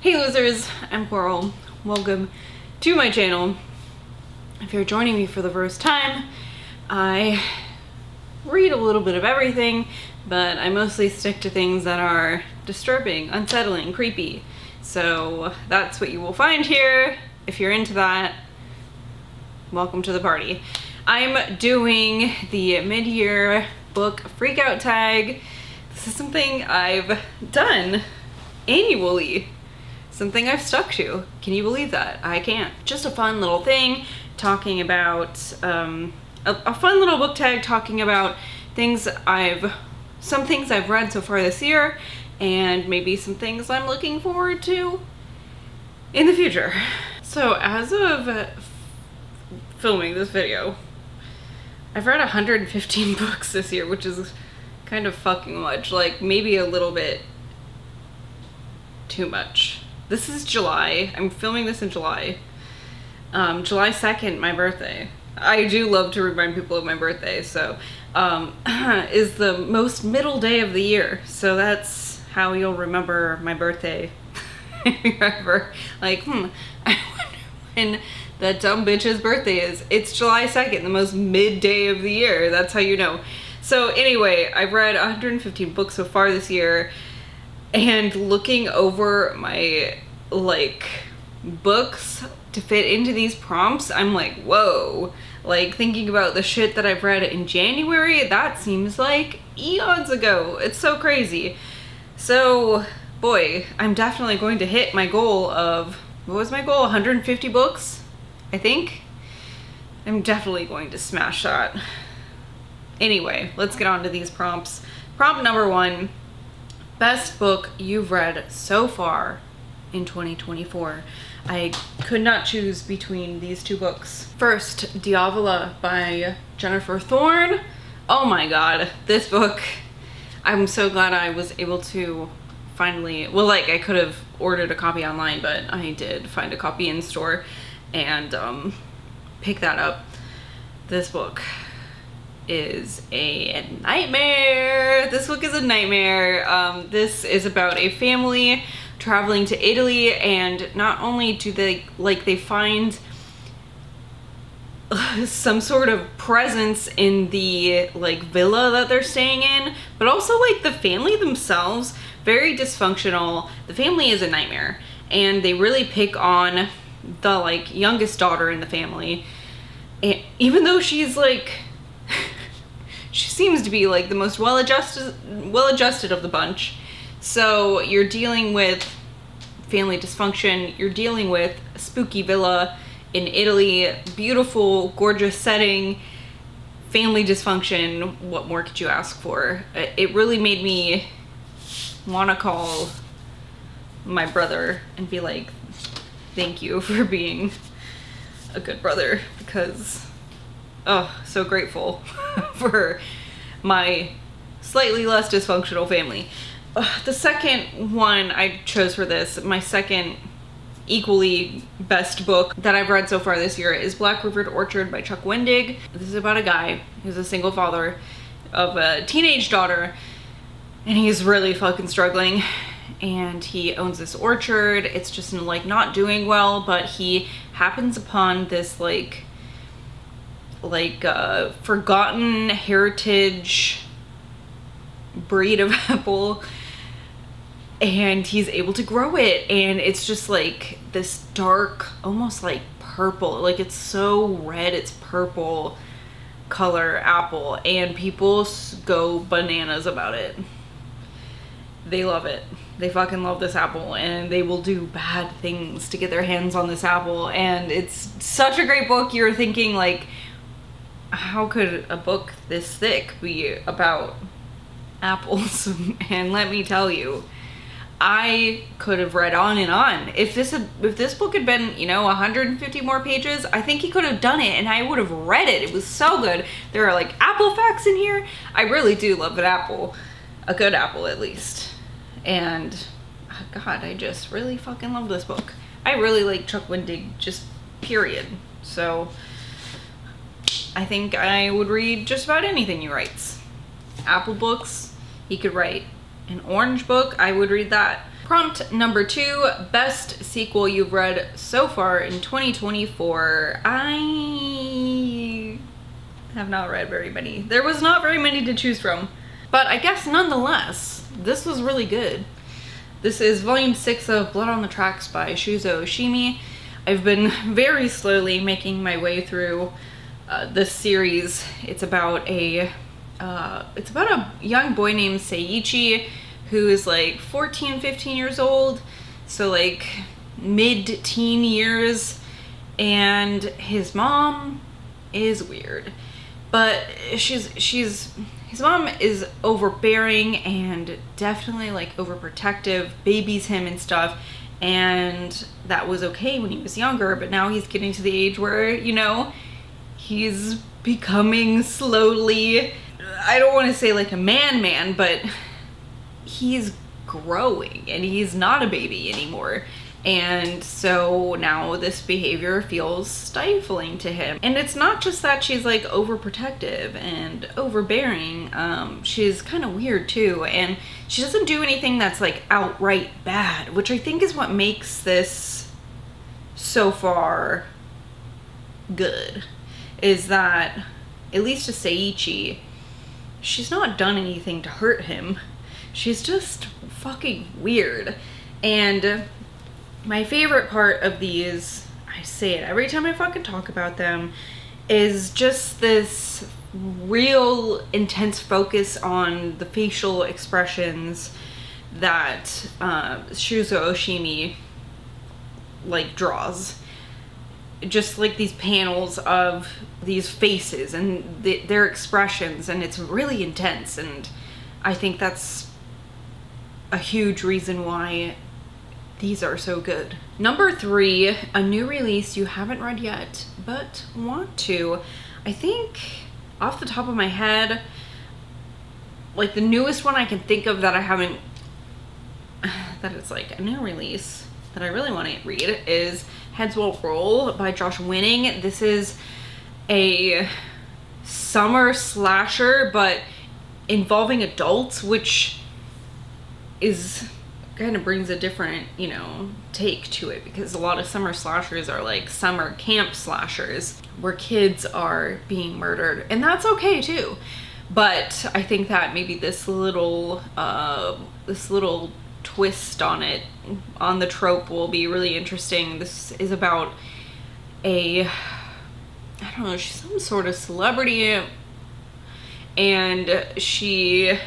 Hey losers, I'm Coral. Welcome to my channel. If you're joining me for the first time, I read a little bit of everything, but I mostly stick to things that are disturbing, unsettling, creepy. So that's what you will find here. If you're into that, welcome to the party. I'm doing the mid-year book freakout tag. This is something I've done annually. Something I've stuck to. Can you believe that? I can't. Just a fun little thing talking about, a fun little book tag talking about some things I've read so far this year, and maybe some things I'm looking forward to in the future. So as of filming this video, I've read 115 books this year, which is kind of fucking much. Like, maybe a little bit too much. This is July. I'm filming this in July. July 2nd, my birthday. I do love to remind people of my birthday, so is the most middle day of the year. So that's how you'll remember my birthday. Remember, like, I wonder when that dumb bitch's birthday is. It's July 2nd, the most midday of the year. That's how you know. So anyway, I've read 115 books so far this year. And looking over my, books to fit into these prompts, I'm like, whoa. Like, thinking about the shit that I've read in January, that seems like eons ago. It's so crazy. So, boy, I'm definitely going to hit my goal of, what was my goal? 150 books, I think? I'm definitely going to smash that. Anyway, let's get on to these prompts. Prompt number 1. Best book you've read so far in 2024. I could not choose between these two books. First, Diavola by Jennifer Thorne. Oh my god, this book, I'm so glad I was able to finally, well, I could have ordered a copy online, but I did find a copy in store and pick that up. This book is a nightmare. This book is a nightmare. This is about a family traveling to Italy, and not only do they find some sort of presence in the villa that they're staying in, but also the family themselves, very dysfunctional. The family is a nightmare, and they really pick on the youngest daughter in the family, and even though she's she seems to be the most well-adjusted of the bunch. So you're dealing with family dysfunction, you're dealing with a spooky villa in Italy, beautiful, gorgeous setting, family dysfunction. What more could you ask for? It really made me want to call my brother and be like, thank you for being a good brother, because oh, so grateful for my slightly less dysfunctional family. The second one I chose for this, my second equally best book that I've read so far this year, is Black River Orchard by Chuck Wendig. This is about a guy who's a single father of a teenage daughter, and he's really fucking struggling. And he owns this orchard. It's just not doing well, but he happens upon this forgotten heritage breed of apple, and he's able to grow it, and it's just this dark, almost purple, it's so red it's purple color apple, and people go bananas about it. They love it. They fucking love this apple, and they will do bad things to get their hands on this apple. And it's such a great book. You're thinking how could a book this thick be about apples? And let me tell you, I could have read on and on. If this book had been 150 more pages, I think he could have done it, and I would have read it. It was so good. There are apple facts in here. I really do love an apple, a good apple at least. And god, I just really fucking love this book. I really like Chuck Wendig, just period. So I think I would read just about anything he writes. Apple books, he could write an orange book, I would read that. Prompt number 2, best sequel you've read so far in 2024. I have not read very many. There was not very many to choose from. But I guess nonetheless, this was really good. This is volume 6 of Blood on the Tracks by Shuzo Oshimi. I've been very slowly making my way through this series. It's about a young boy named Seiichi who is like 14, 15 years old, so like mid-teen years, and his mom is weird, but his mom is overbearing and definitely like overprotective, babies him and stuff, and that was okay when he was younger, but now he's getting to the age where, you know, he's becoming slowly, I don't want to say like a man, but he's growing and he's not a baby anymore. And so now this behavior feels stifling to him. And it's not just that she's like overprotective and overbearing. She's kind of weird too. And she doesn't do anything that's like outright bad, which I think is what makes this so far good. Is that, at least to Seiichi, she's not done anything to hurt him. She's just fucking weird. And my favorite part of these, I say it every time I fucking talk about them, is just this real intense focus on the facial expressions that Shuzo Oshimi like draws. Just like these panels of these faces and their expressions, and it's really intense, and I think that's a huge reason why these are so good. Number 3, a new release you haven't read yet, but want to. I think off the top of my head, like the newest one I can think of that I haven't, that it's like a new release that I really want to read is Heads Will Roll by Josh Winning. This is a summer slasher, but involving adults, which is kind of brings a different, you know, take to it, because a lot of summer slashers are like summer camp slashers where kids are being murdered, and that's okay too. But I think that maybe this little twist on it, on the trope, will be really interesting. This is about I don't know, she's some sort of celebrity, and she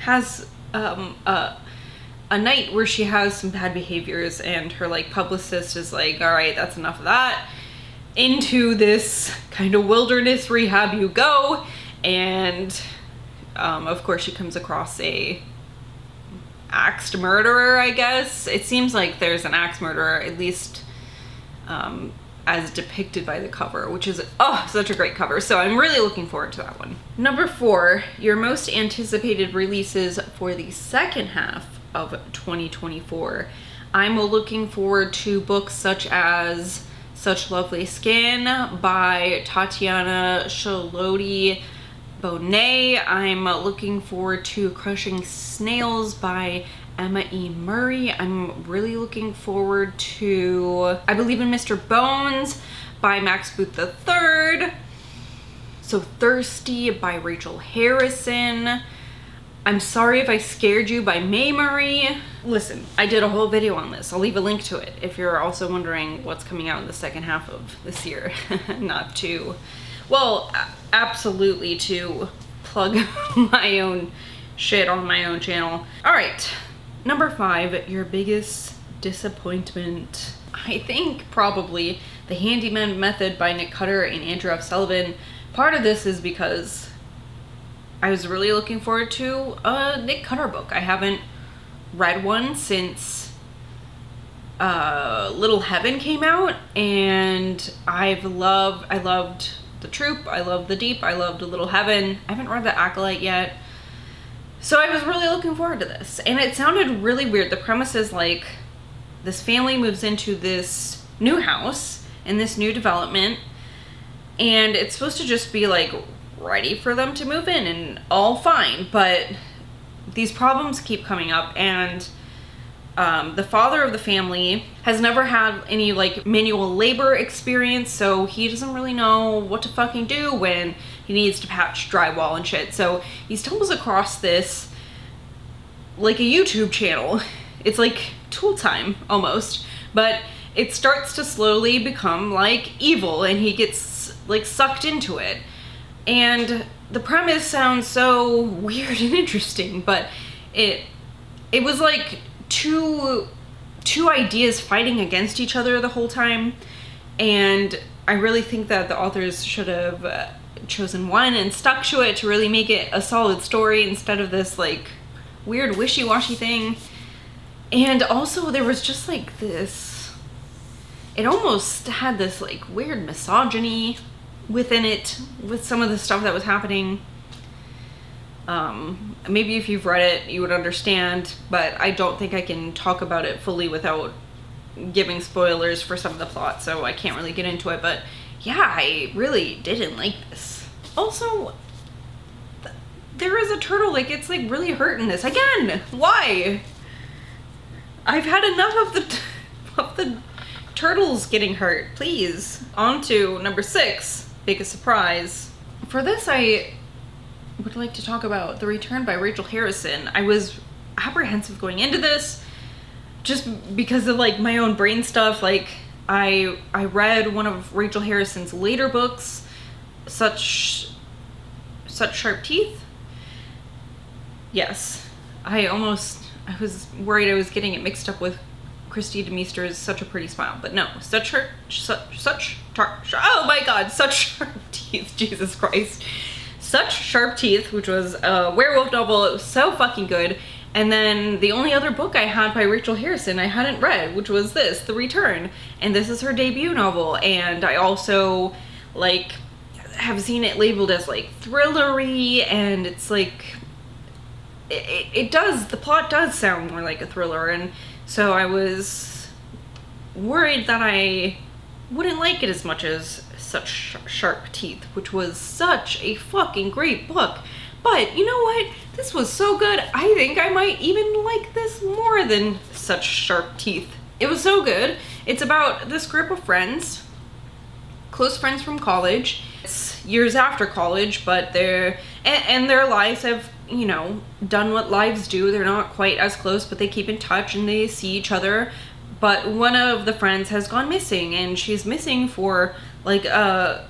has a night where she has some bad behaviors, and her like publicist is like, all right, that's enough of that, into this kind of wilderness rehab you go. And of course she comes across a axed murderer, I guess. It seems like there's an axe murderer, at least as depicted by the cover, which is such a great cover. So I'm really looking forward to that one. Number 4, your most anticipated releases for the second half of 2024. I'm looking forward to books such as Such Lovely Skin by Tatiana Shaloti Bonet. I'm looking forward to Crushing Snails by Emma E. Murray. I'm really looking forward to I Believe in Mr. Bones by Max Booth III. So Thirsty by Rachel Harrison. I'm Sorry If I Scared You by May Murray. Listen, I did a whole video on this. I'll leave a link to it if you're also wondering what's coming out in the second half of this year. Not to, well, absolutely to plug my own shit on my own channel. All right, number 5, your biggest disappointment. I think probably The Handyman Method by Nick Cutter and Andrew F. Sullivan. Part of this is because I was really looking forward to a Nick Cutter book. I haven't read one since Little Heaven came out, and I loved The Troop, I loved The Deep, I loved Little Heaven. I haven't read The Acolyte yet. So I was really looking forward to this, and it sounded really weird. The premise is like this family moves into this new house in this new development, and it's supposed to just be like ready for them to move in and all fine, but these problems keep coming up, and The father of the family has never had any like manual labor experience, so he doesn't really know what to fucking do when he needs to patch drywall and shit. So he stumbles across this, like, a YouTube channel. It's like Tool Time almost, but it starts to slowly become like evil, and he gets like sucked into it. And the premise sounds so weird and interesting, but it was like two ideas fighting against each other the whole time, and I really think that the authors should have chosen one and stuck to it to really make it a solid story instead of this like weird wishy-washy thing. And also there was just like this, it almost had this like weird misogyny within it with some of the stuff that was happening. Maybe if you've read it, you would understand, but I don't think I can talk about it fully without giving spoilers for some of the plot, so I can't really get into it. But yeah, I really didn't like this. Also, there is a turtle that gets like really hurt in this. Again, why? I've had enough of the turtles getting hurt. Please. On to number 6, biggest surprise. For this, I would like to talk about The Return by Rachel Harrison. I was apprehensive going into this just because of like my own brain stuff. Like I read one of Rachel Harrison's later books, Such Sharp Teeth. Yes. I was worried I was getting it mixed up with Christy DeMeester's Such a Pretty Smile, but no, Such Sharp Teeth, Jesus Christ. Such Sharp Teeth, which was a werewolf novel. It was so fucking good. And then the only other book I had by Rachel Harrison I hadn't read, which was this, The Return. And this is her debut novel. And I also like have seen it labeled as like thrillery, and it's like it does, the plot does sound more like a thriller, and so I was worried that I wouldn't like it as much as Such Sharp Teeth, which was such a fucking great book. But you know what? This was so good, I think I might even like this more than Such Sharp Teeth. It was so good. It's about this group of friends, close friends from college. It's years after college, but their lives have, you know, done what lives do. They're not quite as close, but they keep in touch and they see each other. But one of the friends has gone missing, and she's missing for like a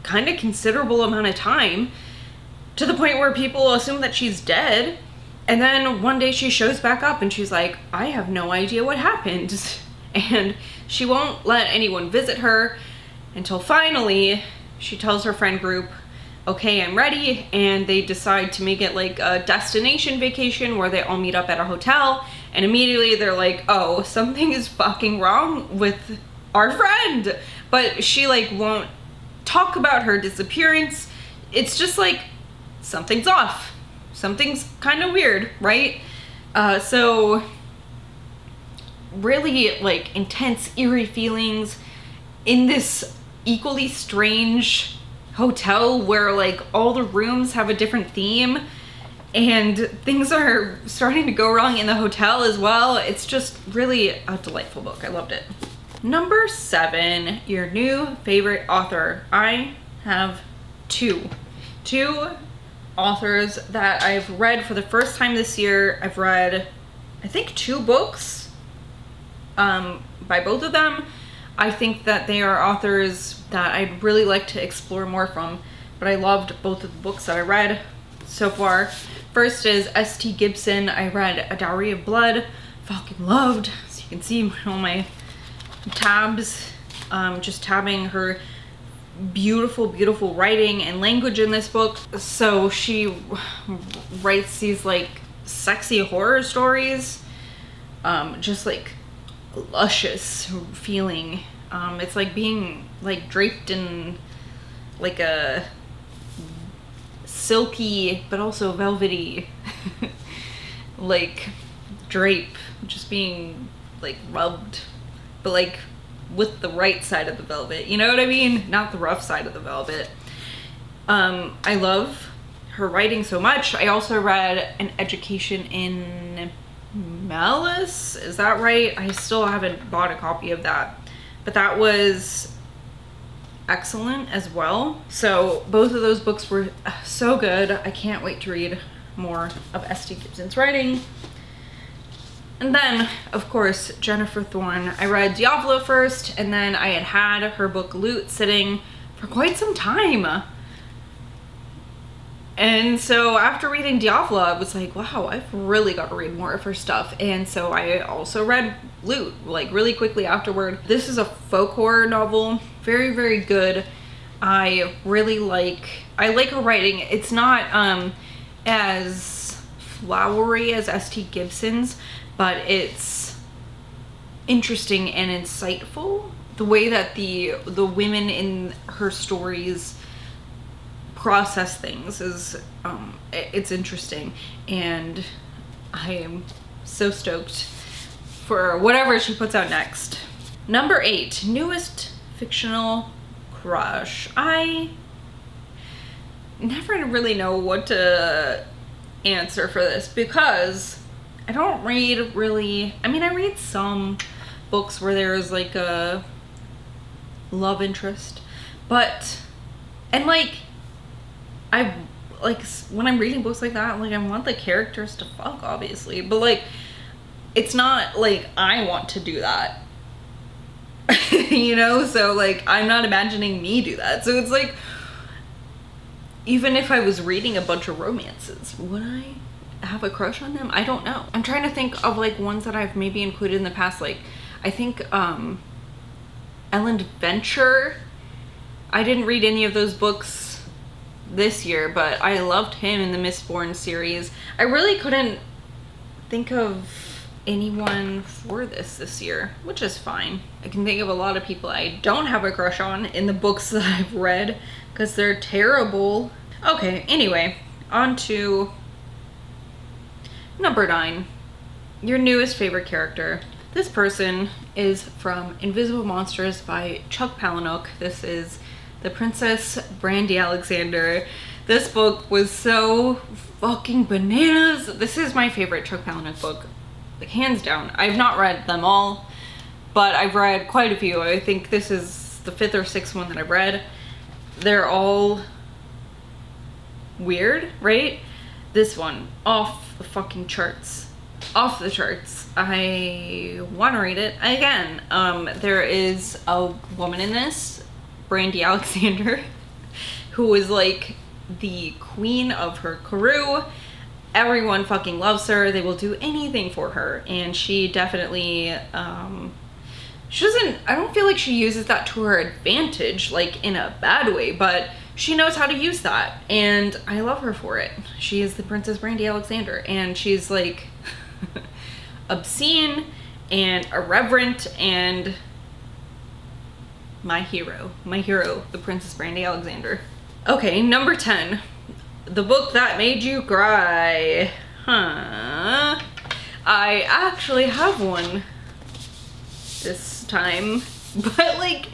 kind of considerable amount of time, to the point where people assume that she's dead. And then one day she shows back up and she's like, I have no idea what happened. And she won't let anyone visit her until finally she tells her friend group, okay, I'm ready. And they decide to make it like a destination vacation where they all meet up at a hotel. And immediately they're like, oh, something is fucking wrong with our friend. But she like won't talk about her disappearance. It's just like, something's off. Something's kind of weird, right? So really like intense, eerie feelings in this equally strange hotel where like all the rooms have a different theme and things are starting to go wrong in the hotel as well. It's just really a delightful book. I loved it. Number 7, your new favorite author. I have two authors that I've read for the first time this year. I've read, I think, 2 books by both of them. I think that they are authors that I'd really like to explore more from, but I loved both of the books that I read so far. First is S.T. Gibson. I read A Dowry of Blood. Fucking loved. So you can see on my tabs, just tabbing her beautiful, beautiful writing and language in this book. So she writes these like sexy horror stories, just like luscious feeling. It's like being like draped in like a silky but also velvety like drape, just being like rubbed, but like with the right side of the velvet, you know what I mean? Not the rough side of the velvet. I love her writing so much. I also read An Education in Malice, is that right? I still haven't bought a copy of that, but that was excellent as well. So both of those books were so good. I can't wait to read more of S.T. Gibson's writing. And then, of course, Jennifer Thorne. I read Diavolo first, and then I had her book Loot sitting for quite some time. And so after reading Diavolo, I was like, wow, I've really got to read more of her stuff. And so I also read Loot, like really quickly afterward. This is a folk horror novel. Very, very good. I like her writing. It's not as flowery as S.T. Gibson's, but it's interesting and insightful. The way that the women in her stories process things is it's interesting, and I am so stoked for whatever she puts out next. Number 8, newest fictional crush. I never really know what to answer for this because I don't read really, I mean, I read some books where there's like a love interest, but, and like, I like when I'm reading books like that, like I want the characters to fuck, obviously, but like it's not like I want to do that. You know, so like I'm not imagining me do that. So it's like, even if I was reading a bunch of romances, would I have a crush on them? I don't know. I'm trying to think of like ones that I've maybe included in the past. Like I think Ellen Venture. I didn't read any of those books this year, but I loved him in the Mistborn series. I really couldn't think of anyone for this year, which is fine. I can think of a lot of people I don't have a crush on in the books that I've read because they're terrible. Okay, anyway, on to number 9, your newest favorite character. This person is from Invisible Monsters by Chuck Palahniuk. This is the Princess Brandy Alexander. This book was so fucking bananas. This is my favorite Chuck Palahniuk book, like hands down. I've not read them all, but I've read quite a few. I think this is the 5th or 6th one that I've read. They're all weird, right? This one, off the fucking charts. Off the charts. I want to read it again. There is a woman in this, Brandy Alexander, who is like the queen of her crew. Everyone fucking loves her. They will do anything for her, and she definitely she doesn't, I don't feel like she uses that to her advantage, like in a bad way, but she knows how to use that, and I love her for it. She is the Princess Brandy Alexander, and she's like obscene and irreverent, and my hero, the Princess Brandy Alexander. Okay, number 10, the book that made you cry. I actually have one this time, but like,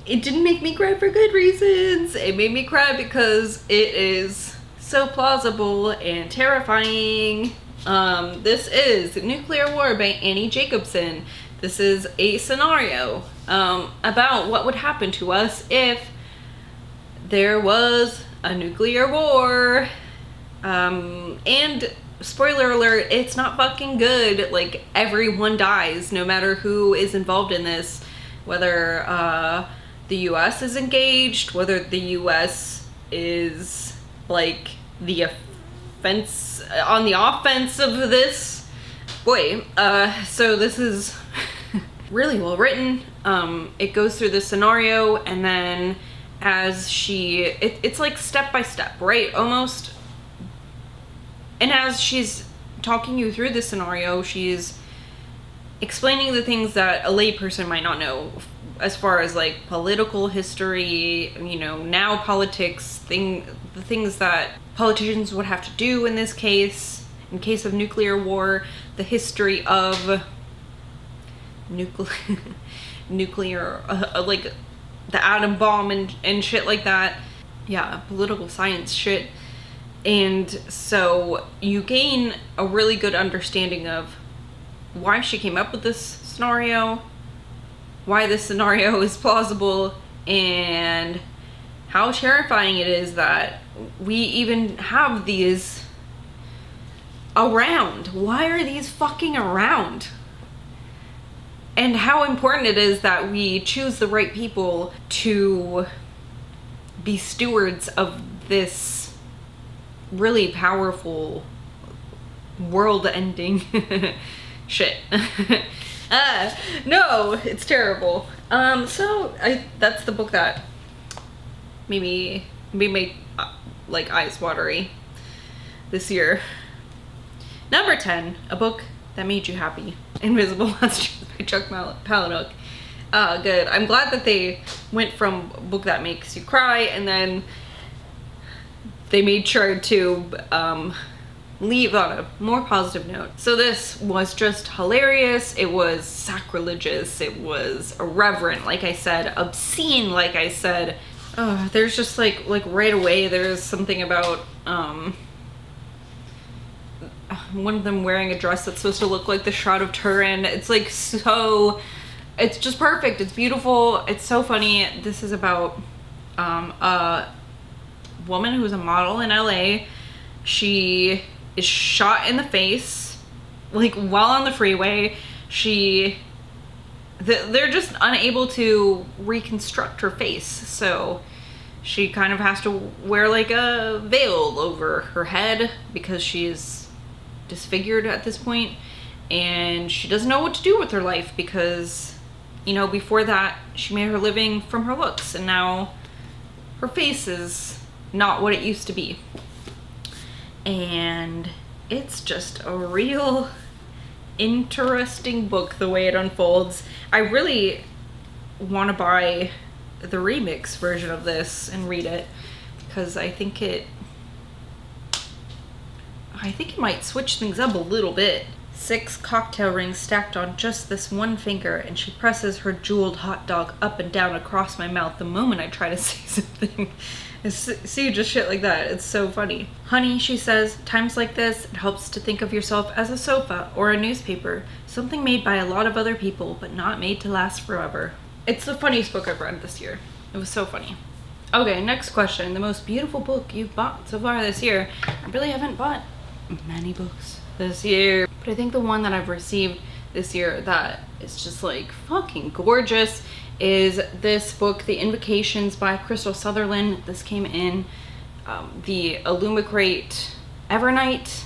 it didn't make me cry for good reasons. It made me cry because it is so plausible and terrifying. This is Nuclear War by Annie Jacobson. This is a scenario about what would happen to us if there was a nuclear war. And spoiler alert, it's not fucking good. Like, everyone dies, no matter who is involved in this. Whether the US is engaged, whether the US is like the on the offense of this. Boy, so this is really well written. It goes through the scenario, and then as it's like step by step, right? Almost. And as she's talking you through the scenario, she's explaining the things that a layperson might not know, as far as like political history, you know, now politics, the things that politicians would have to do in this case, in case of nuclear war, the history of nuclear, like the atom bomb and shit like that. Yeah, political science shit. And so you gain a really good understanding of why she came up with this scenario, why this scenario is plausible, and how terrifying it is that we even have these around. Why are these fucking around? And how important it is that we choose the right people to be stewards of this really powerful world-ending shit. No, it's terrible. So that's the book that made me like eyes watery this year. Number 10, a book that made you happy. Invisible Monsters by Chuck Palahniuk. Good. I'm glad that they went from a book that makes you cry, and then they made sure to leave on a more positive note. So this was just hilarious. It was sacrilegious. It was irreverent, like I said, obscene, like I said. There's just like right away there's something about one of them wearing a dress that's supposed to look like the Shroud of Turin. It's like so, it's just perfect. It's beautiful. It's so funny. This is about a woman who's a model in LA. She is shot in the face, like while on the freeway. They're just unable to reconstruct her face, so she kind of has to wear like a veil over her head because she's disfigured at this point, and she doesn't know what to do with her life because, you know, before that she made her living from her looks, and now her face is not what it used to be. And it's just a real interesting book the way it unfolds. I really want to buy the remix version of this and read it because I think it might switch things up a little bit. 6 cocktail rings stacked on just this one finger, and she presses her jeweled hot dog up and down across my mouth the moment I try to say something. See, just shit like that. It's so funny. Honey, she says, times like this, it helps to think of yourself as a sofa or a newspaper, something made by a lot of other people, but not made to last forever. It's the funniest book I've read this year. It was so funny. Okay, next question. The most beautiful book you've bought so far this year. I really haven't bought many books this year, but I think the one that I've received this year that is just like fucking gorgeous is this book, The Invocations by Crystal Sutherland. This came in the Illumicrate Evernight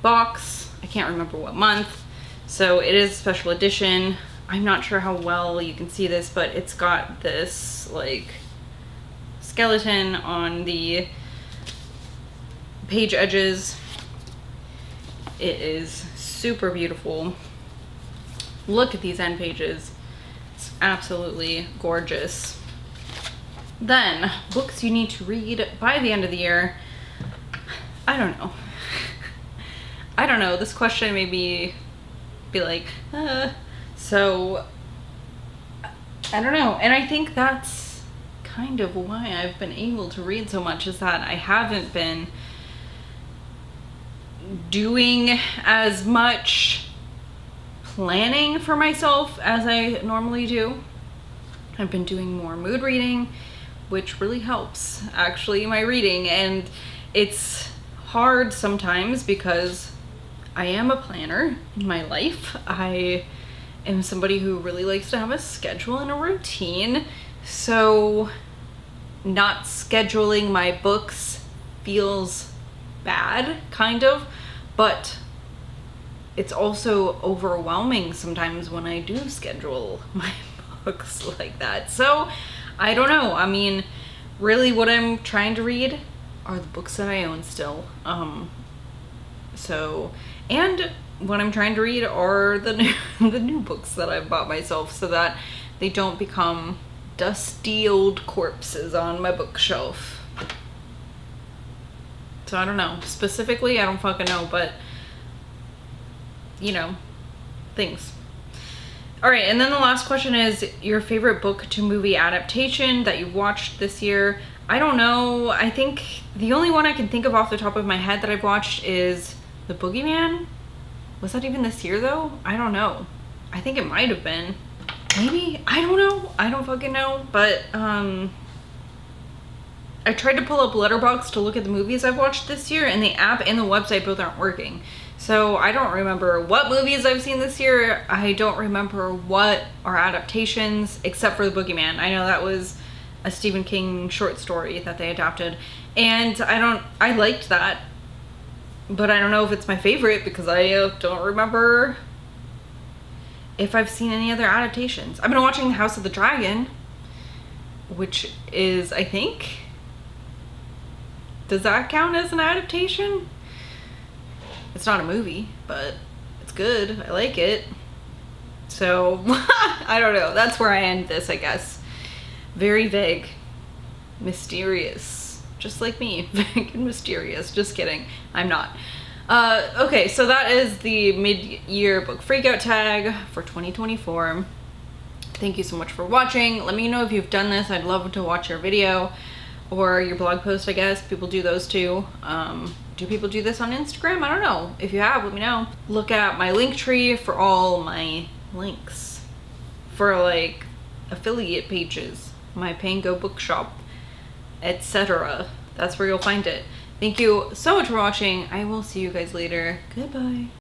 box. I can't remember what month, so it is a special edition. I'm not sure how well you can see this, but it's got this like skeleton on the page edges. It is super beautiful. Look at these end pages. It's absolutely gorgeous. Then, books you need to read by the end of the year. I don't know. I don't know. This question made me be like, So, I don't know. And I think that's kind of why I've been able to read so much, is that I haven't been doing as much planning for myself as I normally do. I've been doing more mood reading, which really helps actually my reading, and it's hard sometimes because I am a planner in my life. I am somebody who really likes to have a schedule and a routine, so not scheduling my books feels bad, kind of, but it's also overwhelming sometimes when I do schedule my books like that. So I don't know. I mean, really what I'm trying to read are the books that I own still. And what I'm trying to read are the new books that I've bought myself, so that they don't become dusty old corpses on my bookshelf. So I don't know. Specifically, I don't fucking know, but you know, things. All right, and then the last question is your favorite book to movie adaptation that you watched this year. I don't know. I think the only one I can think of off the top of my head that I've watched is The Boogeyman. Was that even this year though? I don't know. I think it might have been. Maybe? I don't know. I don't fucking know. But I tried to pull up Letterboxd to look at the movies I've watched this year, and the app and the website both aren't working. So I don't remember what movies I've seen this year. I don't remember what are adaptations, except for The Boogeyman. I know that was a Stephen King short story that they adapted. And I liked that. But I don't know if it's my favorite because I don't remember if I've seen any other adaptations. I've been watching The House of the Dragon, which is, I think, does that count as an adaptation? It's not a movie, but it's good. I like it. So, I don't know. That's where I end this, I guess. Very vague. Mysterious. Just like me. Vague and mysterious. Just kidding. I'm not. Okay, so that is the mid-year book freakout tag for 2024. Thank you so much for watching. Let me know if you've done this. I'd love to watch your video or your blog post, I guess. People do those too. Do people do this on Instagram? I don't know. If you have, let me know. Look at my link tree for all my links for like affiliate pages, my Pango bookshop, etc. That's where you'll find it. Thank you so much for watching. I will see you guys later. Goodbye.